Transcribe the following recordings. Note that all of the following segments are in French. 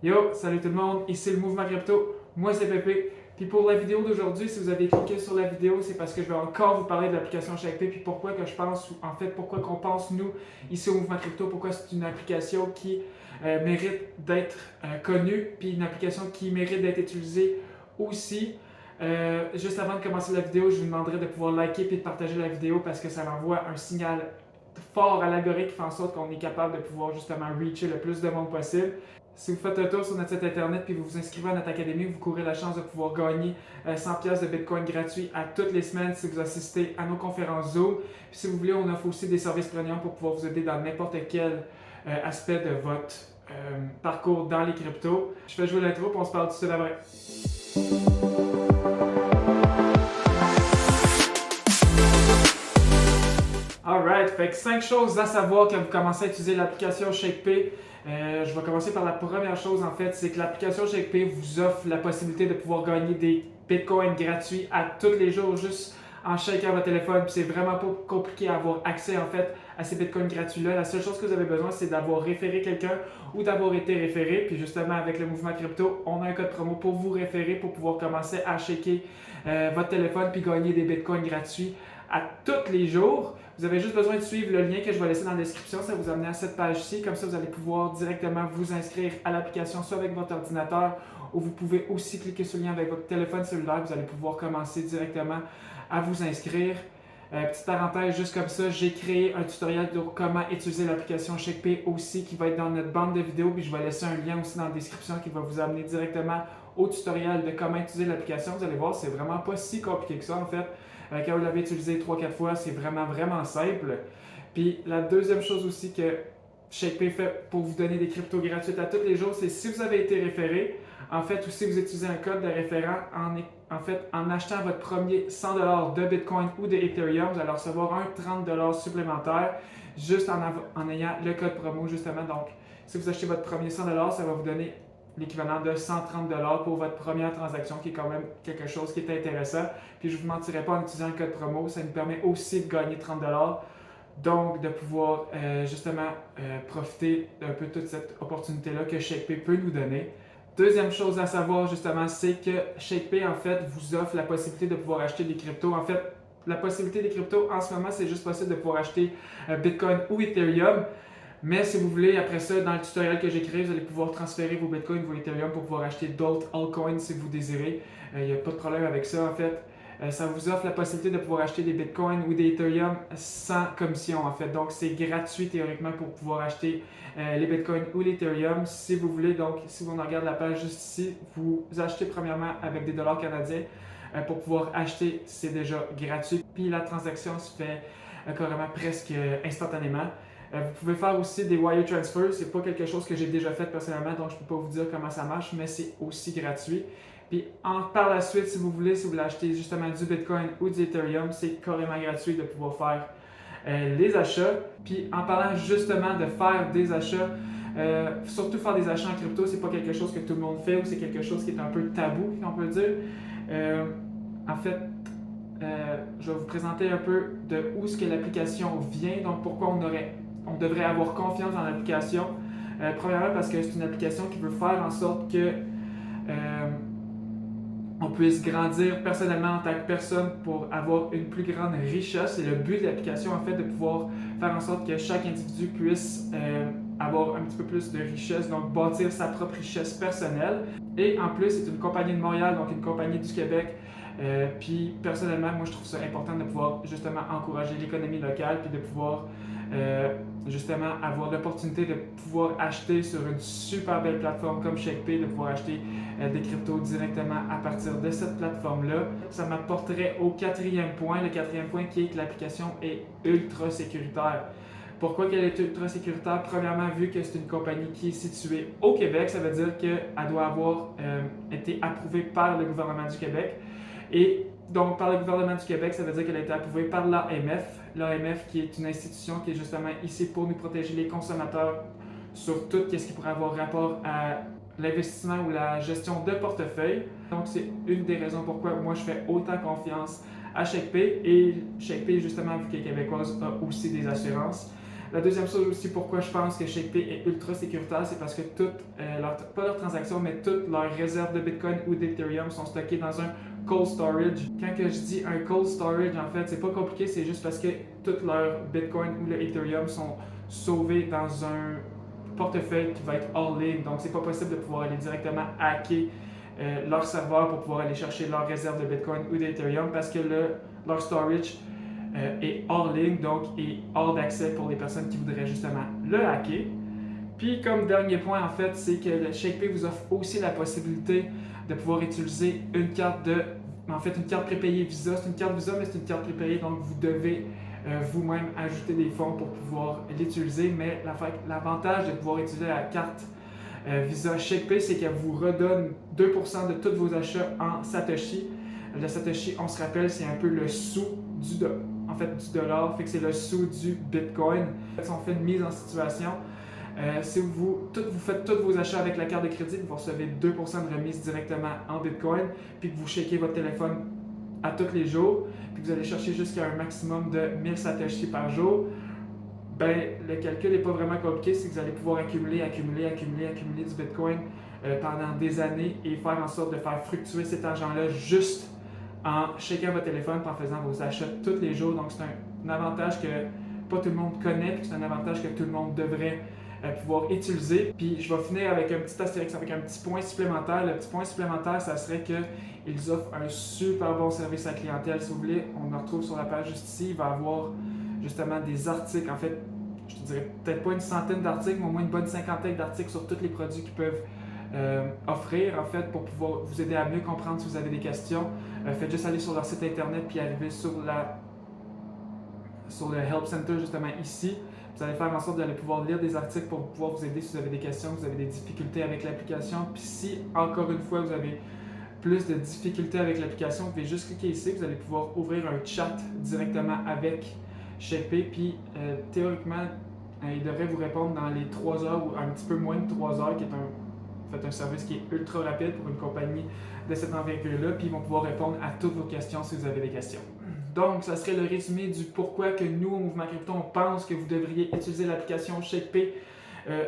Yo, salut tout le monde, ici le Mouvement Crypto, moi c'est Pépé. Puis pour la vidéo d'aujourd'hui, si vous avez cliqué sur la vidéo, c'est parce que je vais encore vous parler de l'application ShakePay, puis pourquoi que je pense, en fait, pourquoi qu'on pense nous, ici au Mouvement Crypto, pourquoi c'est une application qui mérite d'être connue, puis une application qui mérite d'être utilisée aussi. Juste avant de commencer la vidéo, je vous demanderai de pouvoir liker et de partager la vidéo parce que ça envoie un signal fort à l'algorithme qui fait en sorte qu'on est capable de pouvoir justement reacher le plus de monde possible. Si vous faites un tour sur notre site internet puis vous vous inscrivez à notre académie, vous courez la chance de pouvoir gagner 100$ de Bitcoin gratuit à toutes les semaines si vous assistez à nos conférences Zoom. Puis si vous voulez, on offre aussi des services premium pour pouvoir vous aider dans n'importe quel aspect de votre parcours dans les cryptos. Je fais jouer l'intro puis on se parle tout de suite après. Alright, fait que 5 choses à savoir quand vous commencez à utiliser l'application ShakePay. Je vais commencer par la première chose en fait, c'est que l'application ShakePay vous offre la possibilité de pouvoir gagner des bitcoins gratuits à tous les jours juste en shakant votre téléphone. Puis c'est vraiment pas compliqué à avoir accès en fait à ces bitcoins gratuits-là. La seule chose que vous avez besoin, c'est d'avoir référé quelqu'un ou d'avoir été référé. Puis justement avec le mouvement crypto, on a un code promo pour vous référer pour pouvoir commencer à shaker votre téléphone puis gagner des bitcoins gratuits à tous les jours. Vous avez juste besoin de suivre le lien que je vais laisser dans la description, ça va vous amener à cette page-ci. Comme ça, vous allez pouvoir directement vous inscrire à l'application, soit avec votre ordinateur, ou vous pouvez aussi cliquer sur le lien avec votre téléphone cellulaire. Vous allez pouvoir commencer directement à vous inscrire. Petite parenthèse, juste comme ça, j'ai créé un tutoriel de comment utiliser l'application ShakePay aussi qui va être dans notre bande de vidéos. Puis je vais laisser un lien aussi dans la description qui va vous amener directement au tutoriel de comment utiliser l'application. Vous allez voir, c'est vraiment pas si compliqué que ça en fait. Quand vous l'avez utilisé 3-4 fois, c'est vraiment simple. Puis la deuxième chose aussi que ShakePay fait pour vous donner des cryptos gratuites à tous les jours, c'est si vous avez été référé, en fait, ou si vous utilisez un code de référent, en achetant votre premier 100$ de Bitcoin ou de Ethereum, vous allez recevoir un 30$ supplémentaire juste en ayant le code promo justement. Donc, si vous achetez votre premier 100$, ça va vous donner l'équivalent de 130$ pour votre première transaction, qui est quand même quelque chose qui est intéressant. Puis je ne vous mentirai pas, en utilisant le code promo, ça nous permet aussi de gagner 30$. Donc, de pouvoir justement profiter un peu de toute cette opportunité-là que ShakePay peut nous donner. Deuxième chose à savoir justement, c'est que ShakePay en fait vous offre la possibilité de pouvoir acheter des cryptos. En fait, la possibilité des cryptos en ce moment, c'est juste possible de pouvoir acheter Bitcoin ou Ethereum. Mais si vous voulez, après ça, dans le tutoriel que j'ai créé, vous allez pouvoir transférer vos Bitcoins, vos Ethereum pour pouvoir acheter d'autres altcoins si vous désirez. Il n'y a pas de problème avec ça en fait. Ça vous offre la possibilité de pouvoir acheter des Bitcoins ou des Ethereum sans commission en fait. Donc c'est gratuit théoriquement pour pouvoir acheter les Bitcoins ou l'Ethereum si vous voulez. Donc si on regarde la page juste ici, vous achetez premièrement avec des dollars canadiens. Pour pouvoir acheter, c'est déjà gratuit. Puis la transaction se fait carrément presque instantanément. Vous pouvez faire aussi des wire transfers. C'est pas quelque chose que j'ai déjà fait personnellement, donc je peux pas vous dire comment ça marche, mais c'est aussi gratuit. Puis par la suite, si vous voulez acheter justement du Bitcoin ou du Ethereum, c'est carrément gratuit de pouvoir faire les achats. Puis en parlant justement de faire des achats, surtout faire des achats en crypto, c'est pas quelque chose que tout le monde fait ou c'est quelque chose qui est un peu tabou, si on peut dire. En fait, je vais vous présenter un peu de où est-ce que l'application vient, donc pourquoi on devrait avoir confiance dans l'application. Premièrement, parce que c'est une application qui veut faire en sorte que on puisse grandir personnellement en tant que personne pour avoir une plus grande richesse. C'est le but de l'application, en fait, de pouvoir faire en sorte que chaque individu puisse avoir un petit peu plus de richesse, donc bâtir sa propre richesse personnelle. Et en plus, c'est une compagnie de Montréal, donc une compagnie du Québec. Puis personnellement, moi je trouve ça important de pouvoir justement encourager l'économie locale puis de pouvoir justement avoir l'opportunité de pouvoir acheter sur une super belle plateforme comme ShakePay, de pouvoir acheter des cryptos directement à partir de cette plateforme-là. Ça m'apporterait au quatrième point, le quatrième point qui est que l'application est ultra sécuritaire. Pourquoi qu'elle est ultra sécuritaire? Premièrement, vu que c'est une compagnie qui est située au Québec, ça veut dire qu'elle doit avoir été approuvée par le gouvernement du Québec. Et donc, par le gouvernement du Québec, ça veut dire qu'elle a été approuvée par l'AMF. L'AMF qui est une institution qui est justement ici pour nous protéger les consommateurs sur tout ce qui pourrait avoir rapport à l'investissement ou la gestion de portefeuille. Donc, c'est une des raisons pourquoi moi je fais autant confiance à ShakePay. Et ShakePay, justement, vu qu'elle est québécoise, a aussi des assurances. La deuxième chose aussi, pourquoi je pense que ShakePay est ultra sécuritaire, c'est parce que toutes, pas leurs transactions, mais toutes leurs réserves de Bitcoin ou d'Ethereum sont stockées dans un cold storage. Quand que je dis un cold storage, en fait, c'est pas compliqué, c'est juste parce que toutes leurs Bitcoin ou le Ethereum sont sauvés dans un portefeuille qui va être all-in. Donc, c'est pas possible de pouvoir aller directement hacker leur serveur pour pouvoir aller chercher leurs réserves de Bitcoin ou d'Ethereum parce que leur storage est hors ligne, donc est hors d'accès pour les personnes qui voudraient justement le hacker. Puis comme dernier point en fait, c'est que le ShakePay vous offre aussi la possibilité de pouvoir utiliser une carte une carte prépayée Visa. C'est une carte Visa, mais c'est une carte prépayée, donc vous devez vous-même ajouter des fonds pour pouvoir l'utiliser. Mais l'avantage de pouvoir utiliser la carte Visa ShakePay, c'est qu'elle vous redonne 2% de tous vos achats en Satoshi. Le Satoshi, on se rappelle, c'est un peu le sou du dollar, fait que c'est le sou du Bitcoin. Si on fait une mise en situation, si vous faites tous vos achats avec la carte de crédit, vous recevez 2% de remise directement en Bitcoin, puis que vous shakez votre téléphone à tous les jours, puis que vous allez chercher jusqu'à un maximum de 1000 Satoshi par jour, ben, le calcul n'est pas vraiment compliqué, c'est que vous allez pouvoir accumuler du Bitcoin pendant des années et faire en sorte de faire fructuer cet argent-là juste en shakant votre téléphone et en faisant vos achats tous les jours. Donc, c'est un avantage que pas tout le monde connaît, puis c'est un avantage que tout le monde devrait pouvoir utiliser. Puis, je vais finir avec un petit astérix, avec un petit point supplémentaire. Le petit point supplémentaire, ça serait qu'ils offrent un super bon service à la clientèle. Si vous voulez, on le retrouve sur la page juste ici. Il va y avoir justement des articles. En fait, je te dirais peut-être pas une centaine d'articles, mais au moins une bonne cinquantaine d'articles sur tous les produits qu'ils peuvent offrir en fait pour pouvoir vous aider à mieux comprendre si vous avez des questions. Faites juste aller sur leur site internet puis arriver sur le Help Center justement ici. Vous allez faire en sorte d'aller pouvoir lire des articles pour pouvoir vous aider si vous avez des questions, vous avez des difficultés avec l'application. Puis si encore une fois vous avez plus de difficultés avec l'application, vous pouvez juste cliquer ici, vous allez pouvoir ouvrir un chat directement avec ShakePay, puis théoriquement, il devrait vous répondre dans les 3 heures ou un petit peu moins de 3 heures, qui est un service qui est ultra rapide pour une compagnie de cette envergure-là, puis ils vont pouvoir répondre à toutes vos questions si vous avez des questions. Donc, ça serait le résumé du pourquoi que nous, au Mouvement Crypto, on pense que vous devriez utiliser l'application ShakePay.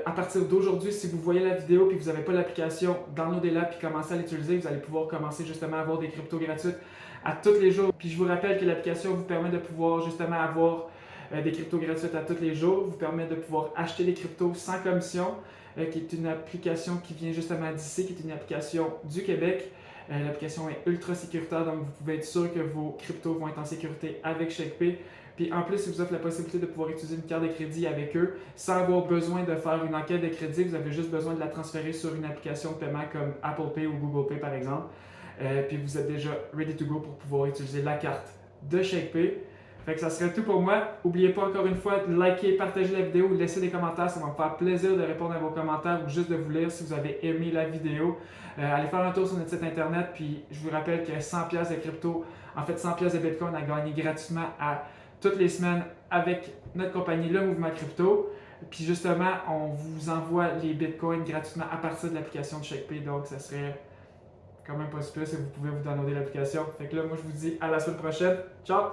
À partir d'aujourd'hui, si vous voyez la vidéo et que vous n'avez pas l'application, downloadez-la puis commencez à l'utiliser. Vous allez pouvoir commencer justement à avoir des cryptos gratuites à tous les jours. Puis je vous rappelle que l'application vous permet de pouvoir justement avoir des cryptos gratuites à tous les jours, vous permet de pouvoir acheter des cryptos sans commission, qui est une application qui vient justement d'ici, qui est une application du Québec. L'application est ultra sécuritaire, donc vous pouvez être sûr que vos cryptos vont être en sécurité avec ShakePay. Puis en plus, ils vous offrent la possibilité de pouvoir utiliser une carte de crédit avec eux sans avoir besoin de faire une enquête de crédit. Vous avez juste besoin de la transférer sur une application de paiement comme Apple Pay ou Google Pay par exemple. Puis vous êtes déjà ready to go pour pouvoir utiliser la carte de ShakePay. Fait que ça serait tout pour moi. N'oubliez pas encore une fois de liker, partager la vidéo, laisser des commentaires. Ça va me faire plaisir de répondre à vos commentaires ou juste de vous lire si vous avez aimé la vidéo. Allez faire un tour sur notre site internet. Puis je vous rappelle qu'il y a 100$ de crypto, en fait 100$ de Bitcoin à gagner gratuitement à toutes les semaines avec notre compagnie, le Mouvement Crypto. Puis justement, on vous envoie les Bitcoins gratuitement à partir de l'application de ShakePay. Donc ça serait quand même pas super si vous pouvez vous downloader l'application. Fait que là, moi je vous dis à la semaine prochaine. Ciao!